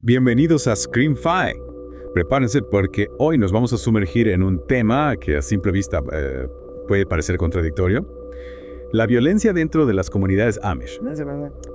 Bienvenidos a Scream-Fi. Prepárense porque hoy nos vamos a sumergir en un tema que a simple vista puede parecer contradictorio. La violencia dentro de las comunidades Amish.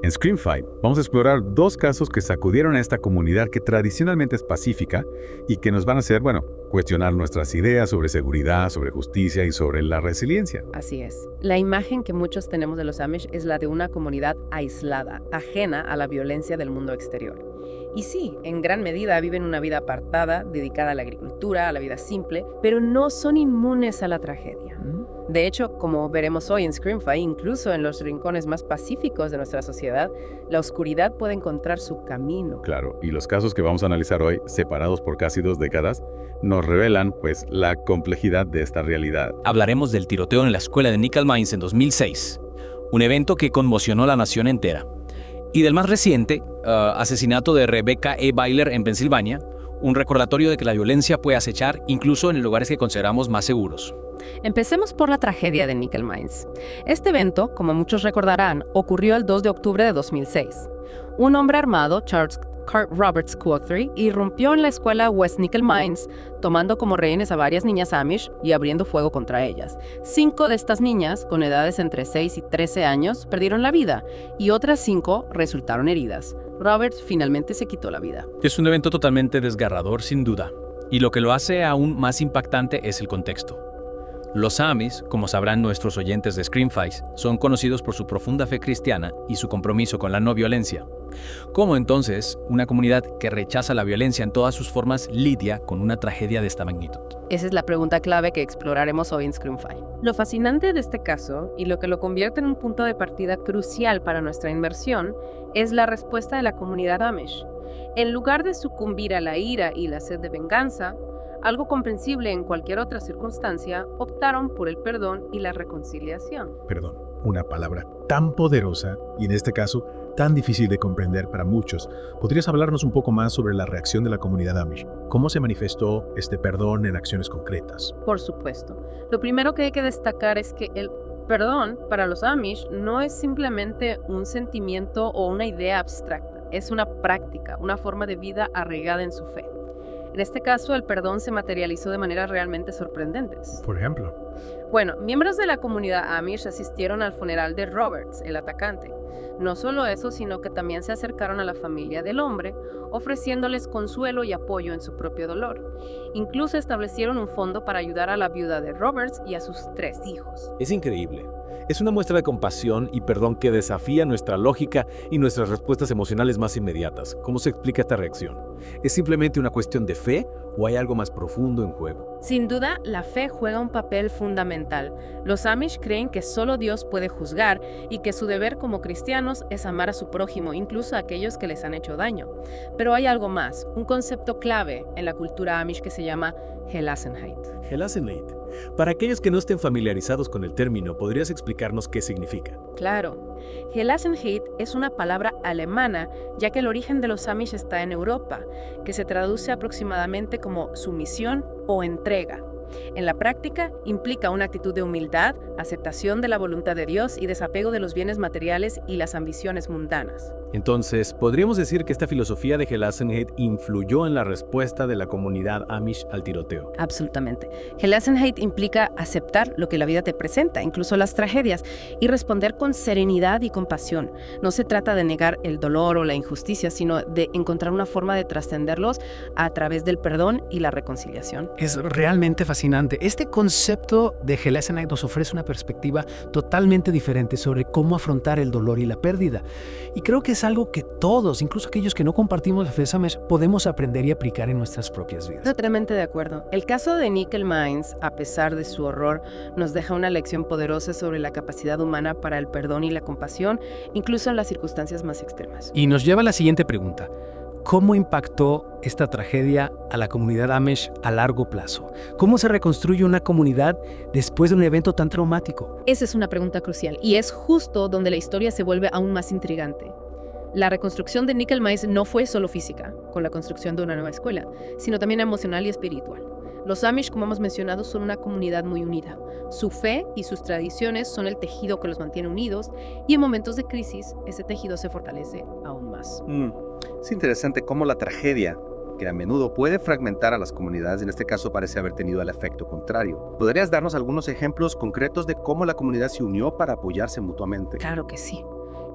En Scream-Fi vamos a explorar dos casos que sacudieron a esta comunidad que tradicionalmente es pacífica y que nos van a hacer, cuestionar nuestras ideas sobre seguridad, sobre justicia y sobre la resiliencia. Así es. La imagen que muchos tenemos de los Amish es la de una comunidad aislada, ajena a la violencia del mundo exterior. Y sí, en gran medida viven una vida apartada, dedicada a la agricultura, a la vida simple, pero no son inmunes a la tragedia. De hecho, como veremos hoy en Scream-Fi, incluso en los rincones más pacíficos de nuestra sociedad, la oscuridad puede encontrar su camino. Claro, y los casos que vamos a analizar hoy, separados por casi 2 décadas, nos revelan, la complejidad de esta realidad. Hablaremos del tiroteo en la escuela de Nickel Mines en 2006, un evento que conmocionó a la nación entera. Y del más reciente, asesinato de Rebecca E. Byler en Pensilvania, un recordatorio de que la violencia puede acechar incluso en lugares que consideramos más seguros. Empecemos por la tragedia de Nickel Mines. Este evento, como muchos recordarán, ocurrió el 2 de octubre de 2006. Un hombre armado, Charles Roberts Guthrie, irrumpió en la escuela West Nickel Mines, tomando como rehenes a varias niñas Amish y abriendo fuego contra ellas. 5 de estas niñas, con edades entre 6 y 13 años, perdieron la vida y otras 5 resultaron heridas. Roberts finalmente se quitó la vida. Es un evento totalmente desgarrador, sin duda. Y lo que lo hace aún más impactante es el contexto. Los Amish, como sabrán nuestros oyentes de Scream-Fi, son conocidos por su profunda fe cristiana y su compromiso con la no violencia. ¿Cómo entonces una comunidad que rechaza la violencia en todas sus formas lidia con una tragedia de esta magnitud? Esa es la pregunta clave que exploraremos hoy en Scream-Fi. Lo fascinante de este caso, y lo que lo convierte en un punto de partida crucial para nuestra inmersión, es la respuesta de la comunidad Amish. En lugar de sucumbir a la ira y la sed de venganza, algo comprensible en cualquier otra circunstancia, optaron por el perdón y la reconciliación. Perdón, una palabra tan poderosa y en este caso tan difícil de comprender para muchos. ¿Podrías hablarnos un poco más sobre la reacción de la comunidad Amish? ¿Cómo se manifestó este perdón en acciones concretas? Por supuesto. Lo primero que hay que destacar es que el perdón para los Amish no es simplemente un sentimiento o una idea abstracta. Es una práctica, una forma de vida arraigada en su fe. En este caso, el perdón se materializó de maneras realmente sorprendentes. Por ejemplo. Bueno, miembros de la comunidad Amish asistieron al funeral de Roberts, el atacante. No solo eso, sino que también se acercaron a la familia del hombre, ofreciéndoles consuelo y apoyo en su propio dolor. Incluso establecieron un fondo para ayudar a la viuda de Roberts y a sus 3 hijos. Es increíble. Es una muestra de compasión y perdón que desafía nuestra lógica y nuestras respuestas emocionales más inmediatas. ¿Cómo se explica esta reacción? ¿Es simplemente una cuestión de fe o hay algo más profundo en juego? Sin duda, la fe juega un papel fundamental. Los Amish creen que solo Dios puede juzgar y que su deber como cristianos es amar a su prójimo, incluso a aquellos que les han hecho daño. Pero hay algo más, un concepto clave en la cultura Amish que se llama Gelassenheit. Gelassenheit. Para aquellos que no estén familiarizados con el término, ¿podrías explicarnos qué significa? Claro. Gelassenheit es una palabra alemana, ya que el origen de los Amish está en Europa, que se traduce aproximadamente como sumisión o entrega. En la práctica, implica una actitud de humildad, aceptación de la voluntad de Dios y desapego de los bienes materiales y las ambiciones mundanas. Entonces, ¿podríamos decir que esta filosofía de Gelassenheit influyó en la respuesta de la comunidad Amish al tiroteo? Absolutamente. Gelassenheit implica aceptar lo que la vida te presenta, incluso las tragedias, y responder con serenidad y compasión. No se trata de negar el dolor o la injusticia, sino de encontrar una forma de trascenderlos a través del perdón y la reconciliación. Es realmente fascinante. Este concepto de Gelassenheit nos ofrece una perspectiva totalmente diferente sobre cómo afrontar el dolor y la pérdida. Y creo que es algo que todos, incluso aquellos que no compartimos la fe Amish, podemos aprender y aplicar en nuestras propias vidas. Totalmente de acuerdo. El caso de Nickel Mines, a pesar de su horror, nos deja una lección poderosa sobre la capacidad humana para el perdón y la compasión, incluso en las circunstancias más extremas. Y nos lleva a la siguiente pregunta. ¿Cómo impactó esta tragedia a la comunidad Amish a largo plazo? ¿Cómo se reconstruye una comunidad después de un evento tan traumático? Esa es una pregunta crucial y es justo donde la historia se vuelve aún más intrigante. La reconstrucción de Nickel Mines no fue solo física, con la construcción de una nueva escuela, sino también emocional y espiritual. Los Amish, como hemos mencionado, son una comunidad muy unida. Su fe y sus tradiciones son el tejido que los mantiene unidos y en momentos de crisis ese tejido se fortalece aún más. Es interesante cómo la tragedia, que a menudo puede fragmentar a las comunidades, en este caso parece haber tenido el efecto contrario. ¿Podrías darnos algunos ejemplos concretos de cómo la comunidad se unió para apoyarse mutuamente? Claro que sí.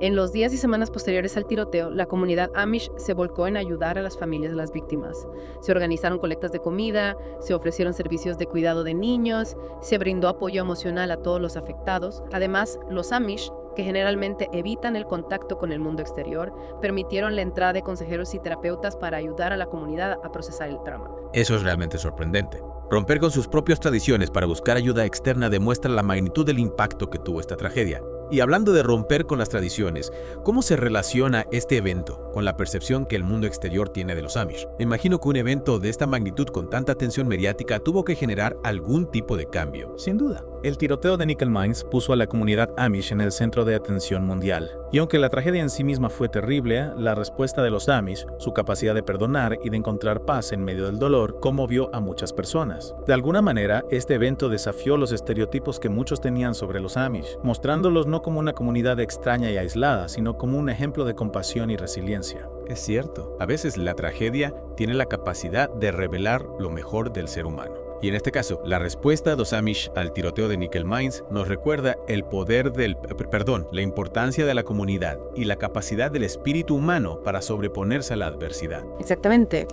En los días y semanas posteriores al tiroteo, la comunidad Amish se volcó en ayudar a las familias de las víctimas. Se organizaron colectas de comida, se ofrecieron servicios de cuidado de niños, se brindó apoyo emocional a todos los afectados. Además, los Amish, que generalmente evitan el contacto con el mundo exterior, permitieron la entrada de consejeros y terapeutas para ayudar a la comunidad a procesar el trauma. Eso es realmente sorprendente. Romper con sus propias tradiciones para buscar ayuda externa demuestra la magnitud del impacto que tuvo esta tragedia. Y hablando de romper con las tradiciones, ¿cómo se relaciona este evento con la percepción que el mundo exterior tiene de los Amish? Me imagino que un evento de esta magnitud con tanta atención mediática tuvo que generar algún tipo de cambio. Sin duda, el tiroteo de Nickel Mines puso a la comunidad Amish en el centro de atención mundial. Y aunque la tragedia en sí misma fue terrible, la respuesta de los Amish, su capacidad de perdonar y de encontrar paz en medio del dolor, conmovió a muchas personas. De alguna manera, este evento desafió los estereotipos que muchos tenían sobre los Amish, mostrándolos no como una comunidad extraña y aislada, sino como un ejemplo de compasión y resiliencia. Es cierto, a veces la tragedia tiene la capacidad de revelar lo mejor del ser humano. Y en este caso, la respuesta de los Amish al tiroteo de Nickel Mines nos recuerda la importancia de la comunidad y la capacidad del espíritu humano para sobreponerse a la adversidad. Exactamente.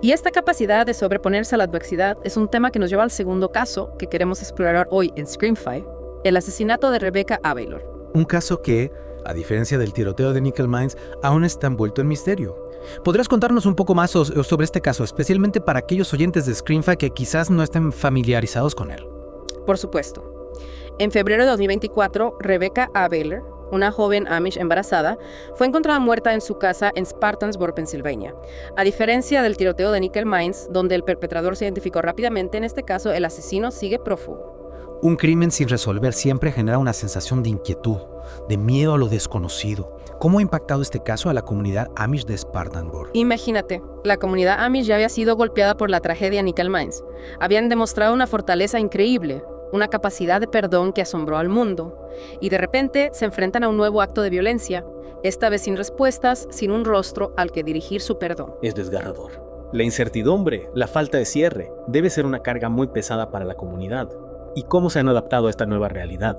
Y esta capacidad de sobreponerse a la adversidad es un tema que nos lleva al segundo caso que queremos explorar hoy en Scream5, el asesinato de Rebecca Abailor. Un caso que, a diferencia del tiroteo de Nickel Mines, aún está envuelto en misterio. ¿Podrías contarnos un poco más sobre este caso, especialmente para aquellos oyentes de Scream5 que quizás no estén familiarizados con él? Por supuesto. En febrero de 2024, Rebecca Abailor, una joven Amish embarazada, fue encontrada muerta en su casa en Spartansburg, Pensilvania. A diferencia del tiroteo de Nickel Mines, donde el perpetrador se identificó rápidamente, en este caso el asesino sigue prófugo. Un crimen sin resolver siempre genera una sensación de inquietud, de miedo a lo desconocido. ¿Cómo ha impactado este caso a la comunidad Amish de Spartanburg? Imagínate, la comunidad Amish ya había sido golpeada por la tragedia Nickel Mines. Habían demostrado una fortaleza increíble, una capacidad de perdón que asombró al mundo. Y de repente se enfrentan a un nuevo acto de violencia, esta vez sin respuestas, sin un rostro al que dirigir su perdón. Es desgarrador. La incertidumbre, la falta de cierre, debe ser una carga muy pesada para la comunidad. ¿Y cómo se han adaptado a esta nueva realidad?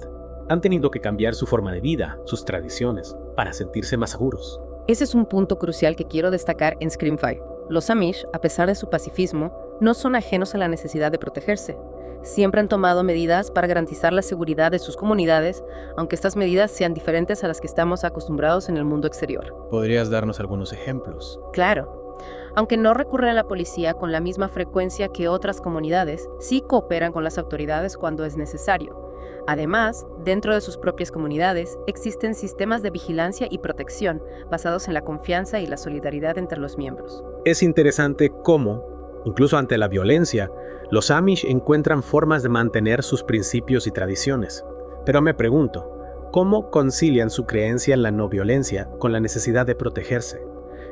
Han tenido que cambiar su forma de vida, sus tradiciones, para sentirse más seguros. Ese es un punto crucial que quiero destacar en Scream5. Los Amish, a pesar de su pacifismo, no son ajenos a la necesidad de protegerse. Siempre han tomado medidas para garantizar la seguridad de sus comunidades, aunque estas medidas sean diferentes a las que estamos acostumbrados en el mundo exterior. ¿Podrías darnos algunos ejemplos? Claro. Aunque no recurren a la policía con la misma frecuencia que otras comunidades, sí cooperan con las autoridades cuando es necesario. Además, dentro de sus propias comunidades, existen sistemas de vigilancia y protección basados en la confianza y la solidaridad entre los miembros. Es interesante cómo, incluso ante la violencia, los Amish encuentran formas de mantener sus principios y tradiciones. Pero me pregunto, ¿cómo concilian su creencia en la no violencia con la necesidad de protegerse?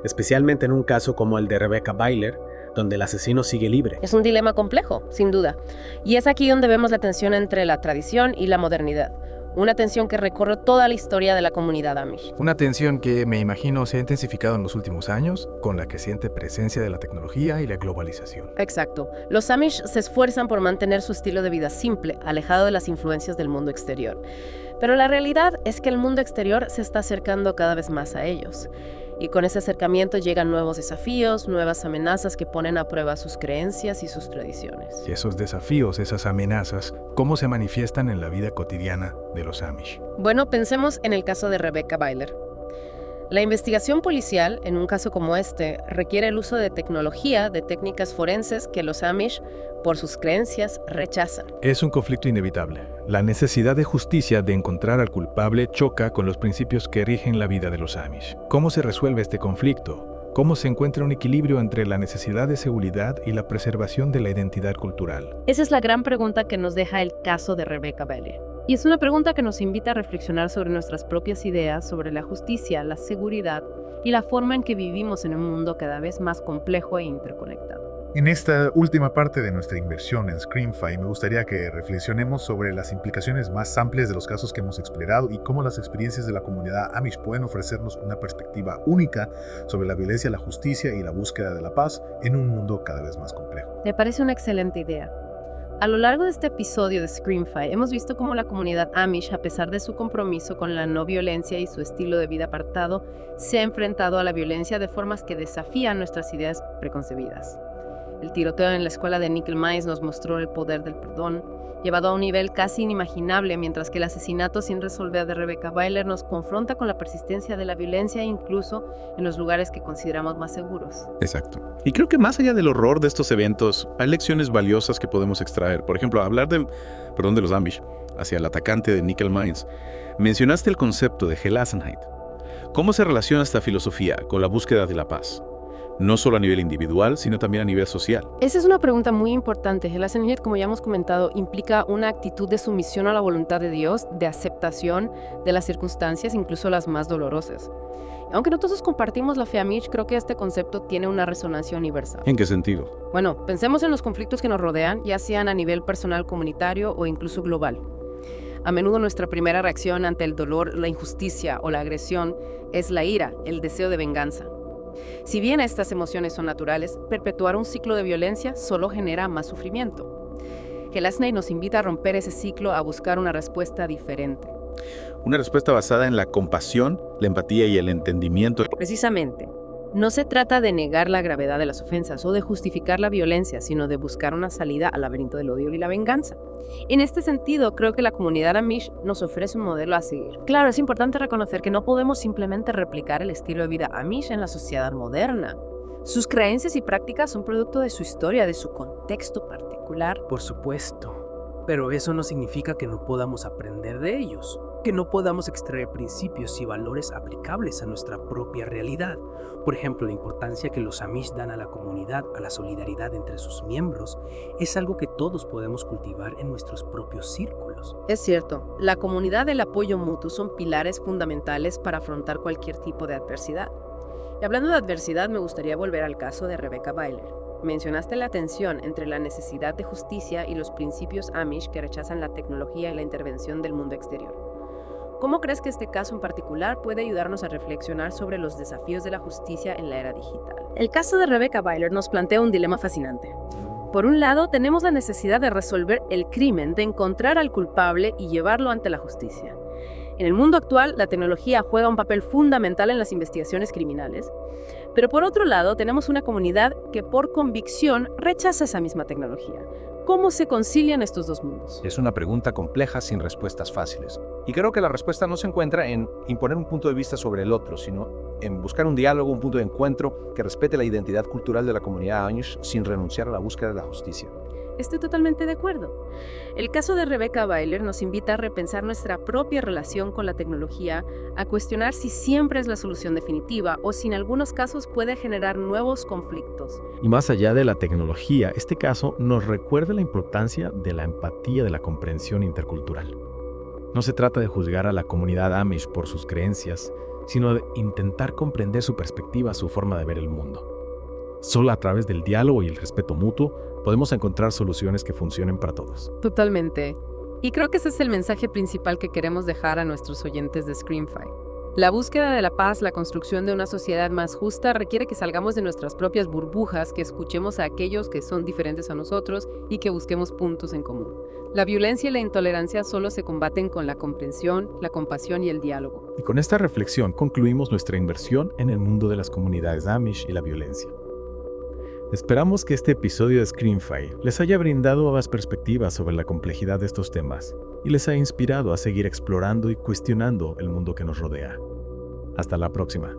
Especialmente en un caso como el de Rebecca Abailor, donde el asesino sigue libre. Es un dilema complejo, sin duda. Y es aquí donde vemos la tensión entre la tradición y la modernidad. Una tensión que recorre toda la historia de la comunidad Amish. Una tensión que me imagino se ha intensificado en los últimos años con la creciente presencia de la tecnología y la globalización. Exacto. Los Amish se esfuerzan por mantener su estilo de vida simple, alejado de las influencias del mundo exterior. Pero la realidad es que el mundo exterior se está acercando cada vez más a ellos. Y con ese acercamiento llegan nuevos desafíos, nuevas amenazas que ponen a prueba sus creencias y sus tradiciones. Y esos desafíos, esas amenazas, ¿cómo se manifiestan en la vida cotidiana de los Amish? Bueno, pensemos en el caso de Rebecca Abailor. La investigación policial, en un caso como este, requiere el uso de tecnología, de técnicas forenses que los Amish, por sus creencias, rechazan. Es un conflicto inevitable. La necesidad de justicia de encontrar al culpable choca con los principios que rigen la vida de los Amish. ¿Cómo se resuelve este conflicto? ¿Cómo se encuentra un equilibrio entre la necesidad de seguridad y la preservación de la identidad cultural? Esa es la gran pregunta que nos deja el caso de Rebecca Abailor. Y es una pregunta que nos invita a reflexionar sobre nuestras propias ideas, sobre la justicia, la seguridad y la forma en que vivimos en un mundo cada vez más complejo e interconectado. En esta última parte de nuestra inversión en Screamify, me gustaría que reflexionemos sobre las implicaciones más amplias de los casos que hemos explorado y cómo las experiencias de la comunidad Amish pueden ofrecernos una perspectiva única sobre la violencia, la justicia y la búsqueda de la paz en un mundo cada vez más complejo. Me parece una excelente idea. A lo largo de este episodio de Screamify, hemos visto cómo la comunidad Amish, a pesar de su compromiso con la no violencia y su estilo de vida apartado, se ha enfrentado a la violencia de formas que desafían nuestras ideas preconcebidas. El tiroteo en la escuela de Nickel Mines nos mostró el poder del perdón, llevado a un nivel casi inimaginable, mientras que el asesinato sin resolver de Rebecca Byler nos confronta con la persistencia de la violencia incluso en los lugares que consideramos más seguros. Exacto. Y creo que más allá del horror de estos eventos, hay lecciones valiosas que podemos extraer. Por ejemplo, hablar de los Amish hacia el atacante de Nickel Mines. Mencionaste el concepto de Gelassenheit. ¿Cómo se relaciona esta filosofía con la búsqueda de la paz? No solo a nivel individual, sino también a nivel social. Esa es una pregunta muy importante. Gelassenheit, como ya hemos comentado, implica una actitud de sumisión a la voluntad de Dios, de aceptación de las circunstancias, incluso las más dolorosas. Aunque no todos compartimos la fe Amish, creo que este concepto tiene una resonancia universal. ¿En qué sentido? Bueno, pensemos en los conflictos que nos rodean, ya sean a nivel personal, comunitario o incluso global. A menudo nuestra primera reacción ante el dolor, la injusticia o la agresión es la ira, el deseo de venganza. Si bien estas emociones son naturales, perpetuar un ciclo de violencia solo genera más sufrimiento. Gelassenheit nos invita a romper ese ciclo, a buscar una respuesta diferente. Una respuesta basada en la compasión, la empatía y el entendimiento. Precisamente, no se trata de negar la gravedad de las ofensas o de justificar la violencia, sino de buscar una salida al laberinto del odio y la venganza. En este sentido, creo que la comunidad Amish nos ofrece un modelo a seguir. Claro, es importante reconocer que no podemos simplemente replicar el estilo de vida Amish en la sociedad moderna. Sus creencias y prácticas son producto de su historia, de su contexto particular. Por supuesto, pero eso no significa que no podamos aprender de ellos, que no podamos extraer principios y valores aplicables a nuestra propia realidad. Por ejemplo, la importancia que los Amish dan a la comunidad, a la solidaridad entre sus miembros, es algo que todos podemos cultivar en nuestros propios círculos. Es cierto, la comunidad del apoyo mutuo son pilares fundamentales para afrontar cualquier tipo de adversidad. Y hablando de adversidad, me gustaría volver al caso de Rebecca Byler. Mencionaste la tensión entre la necesidad de justicia y los principios Amish que rechazan la tecnología y la intervención del mundo exterior. ¿Cómo crees que este caso en particular puede ayudarnos a reflexionar sobre los desafíos de la justicia en la era digital? El caso de Rebecca Byler nos plantea un dilema fascinante. Por un lado, tenemos la necesidad de resolver el crimen, de encontrar al culpable y llevarlo ante la justicia. En el mundo actual, la tecnología juega un papel fundamental en las investigaciones criminales. Pero por otro lado, tenemos una comunidad que por convicción rechaza esa misma tecnología. ¿Cómo se concilian estos dos mundos? Es una pregunta compleja sin respuestas fáciles. Y creo que la respuesta no se encuentra en imponer un punto de vista sobre el otro, sino en buscar un diálogo, un punto de encuentro que respete la identidad cultural de la comunidad Amish sin renunciar a la búsqueda de la justicia. Estoy totalmente de acuerdo. El caso de Rebecca Byler nos invita a repensar nuestra propia relación con la tecnología, a cuestionar si siempre es la solución definitiva o si en algunos casos puede generar nuevos conflictos. Y más allá de la tecnología, este caso nos recuerda la importancia de la empatía, de la comprensión intercultural. No se trata de juzgar a la comunidad Amish por sus creencias, sino de intentar comprender su perspectiva, su forma de ver el mundo. Solo a través del diálogo y el respeto mutuo podemos encontrar soluciones que funcionen para todos. Totalmente. Y creo que ese es el mensaje principal que queremos dejar a nuestros oyentes de Screamify. La búsqueda de la paz, la construcción de una sociedad más justa requiere que salgamos de nuestras propias burbujas, que escuchemos a aquellos que son diferentes a nosotros y que busquemos puntos en común. La violencia y la intolerancia solo se combaten con la comprensión, la compasión y el diálogo. Y con esta reflexión concluimos nuestra inversión en el mundo de las comunidades Amish y la violencia. Esperamos que este episodio de Screamify les haya brindado nuevas perspectivas sobre la complejidad de estos temas y les haya inspirado a seguir explorando y cuestionando el mundo que nos rodea. Hasta la próxima.